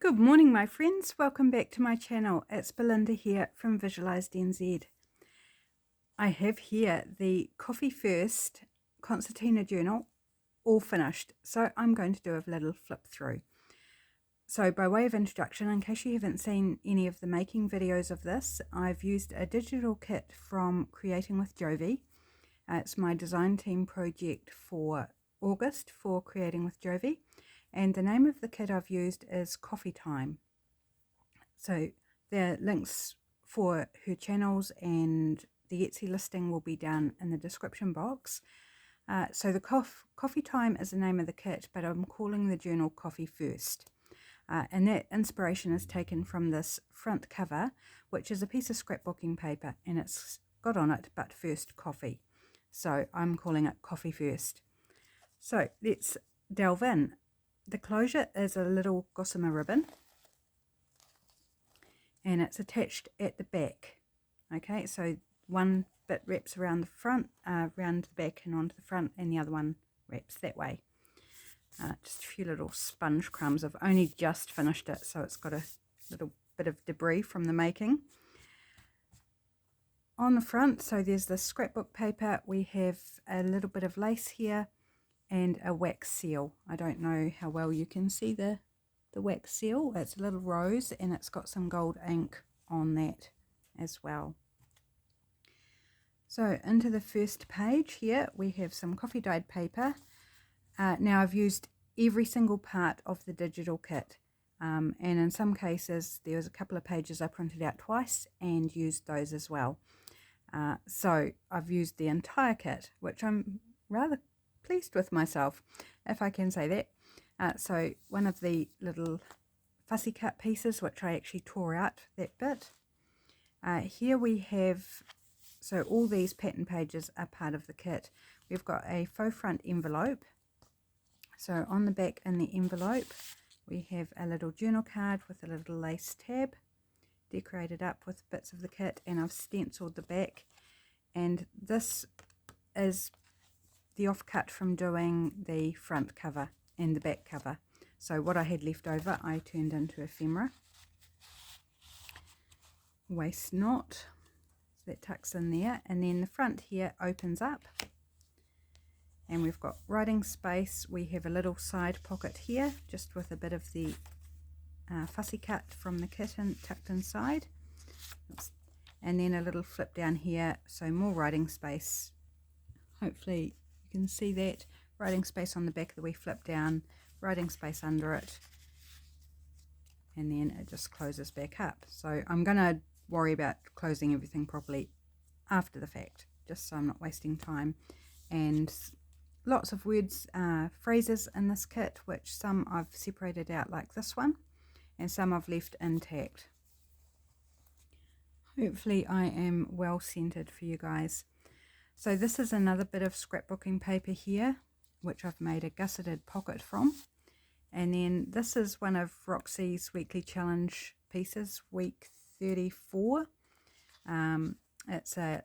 Good morning, my friends. Welcome back to my channel. It's Belinda here from Visualized NZ. I have here the Coffee First concertina journal all finished, so I'm going to do a little flip through. So by way of introduction, in case you haven't seen any of the making videos of this, I've used a digital kit from Creating with Jovi. It's my design team project for August for Creating with Jovi. And the name of the kit I've used is Coffee Time. So the links for her channels and the Etsy listing will be down in the description box. So the Coffee Time is the name of the kit, but I'm calling the journal Coffee First. And that inspiration is taken from this front cover, which is a piece of scrapbooking paper, and it's got on it, but first coffee. So I'm calling it Coffee First. So let's delve in. The closure is a little gossamer ribbon, and it's attached at the back. Okay, so one bit wraps around the front, around the back and onto the front, and the other one wraps that way. Just a few little sponge crumbs. I've only just finished it, so it's got a little bit of debris from the making. On the front, so there's the scrapbook paper, we have a little bit of lace here and a wax seal. I don't know how well you can see the wax seal. It's a little rose and it's got some gold ink on that as well. So into the first page here we have some coffee dyed paper. Now I've used every single part of the digital kit, and in some cases there was a couple of pages I printed out twice and used those as well. So I've used the entire kit, which I'm rather pleased with myself, if I can say that. So one of the little fussy cut pieces, which I actually tore out that bit. Here we have, so all these pattern pages are part of the kit. We've got a faux front envelope. So on the back in the envelope we have a little journal card with a little lace tab decorated up with bits of the kit, and I've stenciled the back, and this is the offcut from doing the front cover and the back cover. So what I had left over I turned into ephemera. Waist knot, so that tucks in there, and then the front here opens up and we've got writing space. We have a little side pocket here just with a bit of the fussy cut from the kit tucked inside. Oops. And then a little flip down here, so more writing space. Hopefully you can see that. Writing space on the back that we flip down, writing space under it, and then it just closes back up. So I'm going to worry about closing everything properly after the fact, just so I'm not wasting time. And lots of words, phrases in this kit, which some I've separated out like this one, and some I've left intact. Hopefully I am well centered for you guys. So this is another bit of scrapbooking paper here, which I've made a gusseted pocket from. And then this is one of Roxy's weekly challenge pieces, week 34. It's a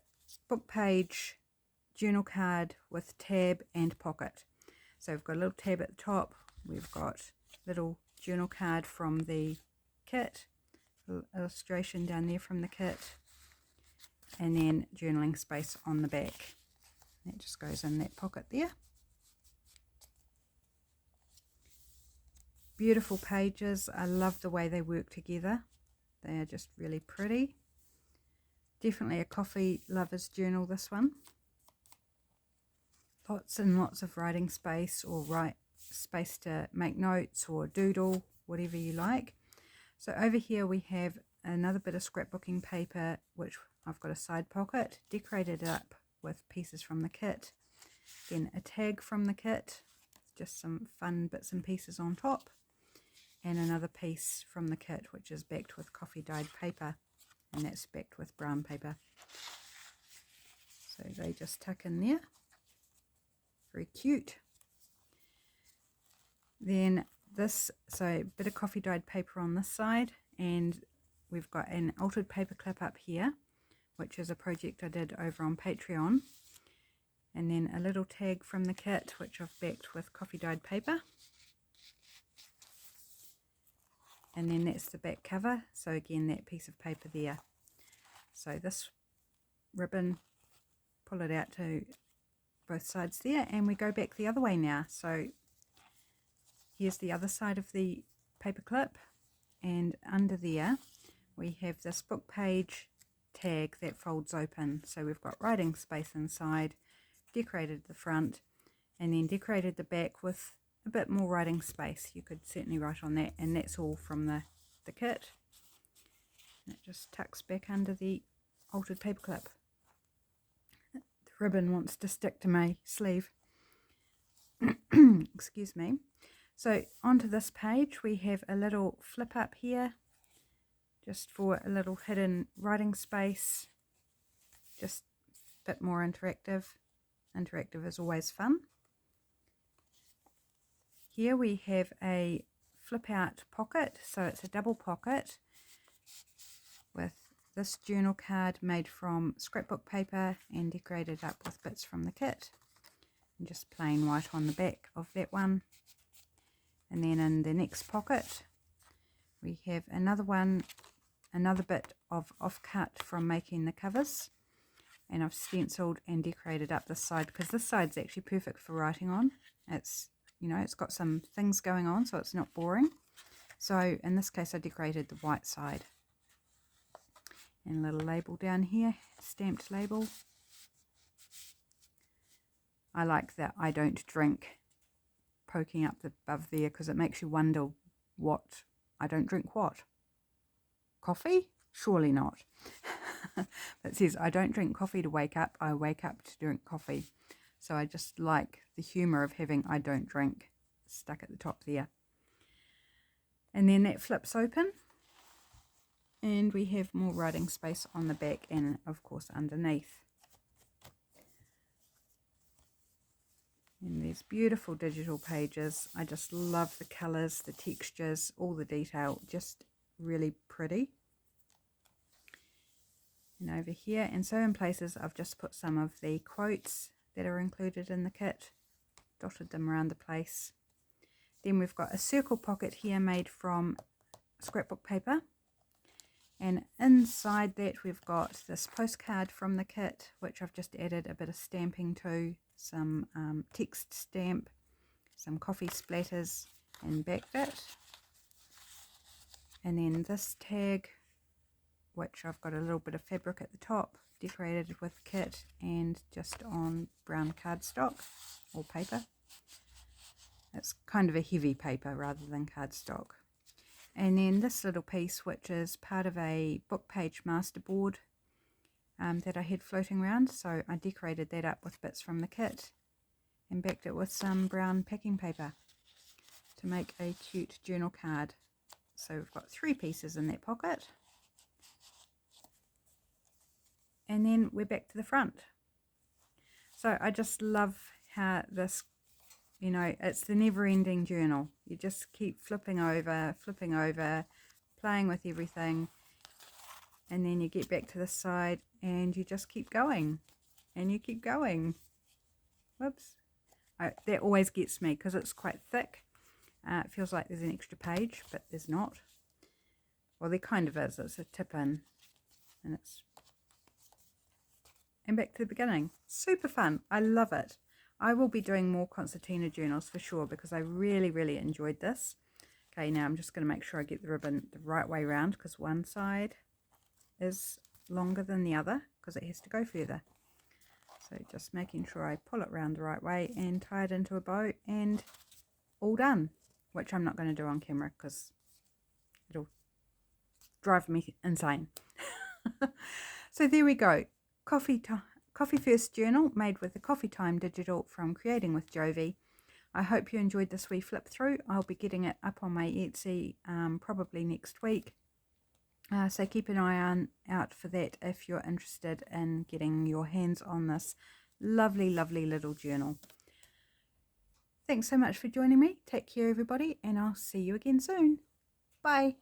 book page journal card with tab and pocket. So we've got a little tab at the top, we've got little journal card from the kit, illustration down there from the kit, and then journaling space on the back. That just goes in that pocket there. Beautiful pages. I love the way they work together. They are just really pretty. Definitely a coffee lover's journal, this one. Lots and lots of writing space, or space to make notes or doodle, whatever you like. So over here we have another bit of scrapbooking paper, which I've got a side pocket, decorated up with pieces from the kit. Then a tag from the kit, just some fun bits and pieces on top. And another piece from the kit, which is backed with coffee dyed paper, and that's backed with brown paper. So they just tuck in there. Very cute. Then this, so a bit of coffee dyed paper on this side, and we've got an altered paper clip up here, which is a project I did over on Patreon. And then a little tag from the kit, which I've backed with coffee dyed paper. and then that's the back cover. So again, that piece of paper there. So this ribbon, pull it out to both sides there, and we go back the other way now. So here's the other side of the paper clip, and under there we have this book page tag that folds open. So we've got writing space inside, decorated the front, and then decorated the back with a bit more writing space. You could certainly write on that, and that's all from the kit. And it just tucks back under the altered paper clip. The ribbon wants to stick to my sleeve. Excuse me. So onto this page we have a little flip up here, just for a little hidden writing space, just a bit more interactive. Interactive is always fun. Here we have a flip out pocket, so it's a double pocket with this journal card made from scrapbook paper and decorated up with bits from the kit, and just plain white on the back of that one. And then in the next pocket we have another one, another bit of offcut from making the covers, and I've stenciled and decorated up this side because this side's actually perfect for writing on. It's, you know, it's got some things going on, so it's not boring. So in this case I decorated the white side. And a little label down here, stamped label. I like that I don't drink poking up above there, because it makes you wonder what I don't drink. What? Coffee? Surely not. It says I don't drink coffee to wake up, I wake up to drink coffee. So I just like the humour of having I don't drink stuck at the top there. And then that flips open, and we have more writing space on the back and of course underneath. And these beautiful digital pages. I just love the colours, the textures, all the detail, just really pretty. And over here, and so in places I've just put some of the quotes that are included in the kit, dotted them around the place. Then we've got a circle pocket here made from scrapbook paper, and inside that we've got this postcard from the kit, which I've just added a bit of stamping to, some text stamp, some coffee splatters, and backed it. And then this tag, which I've got a little bit of fabric at the top, decorated with kit and just on brown cardstock or paper. It's kind of a heavy paper rather than cardstock. And then this little piece, which is part of a book page masterboard that I had floating around, so I decorated that up with bits from the kit and backed it with some brown packing paper to make a cute journal card. So we've got 3 pieces in that pocket, and then we're back to the front. So I just love how this, you know, it's the never-ending journal. You just keep flipping over, playing with everything, and then you get back to this side and you just keep going, and you keep going. Whoops. That always gets me because it's quite thick. It feels like there's an extra page, but there's not. Well, there kind of is. It's a tip in, and it's... And back to the beginning. Super fun. I love it. I will be doing more concertina journals for sure, because I really enjoyed this. Okay, now I'm just going to make sure I get the ribbon the right way around, because one side is longer than the other because it has to go further. So just making sure I pull it around the right way and tie it into a bow, and all done, which I'm not going to do on camera because it'll drive me insane. So there we go. Coffee First Journal made with the Coffee Time Digital from Creating with Jovi. I hope you enjoyed this wee flip through. I'll be getting it up on my Etsy probably next week. So keep an eye out for that if you're interested in getting your hands on this lovely little journal. Thanks so much for joining me. Take care everybody, and I'll see you again soon. Bye.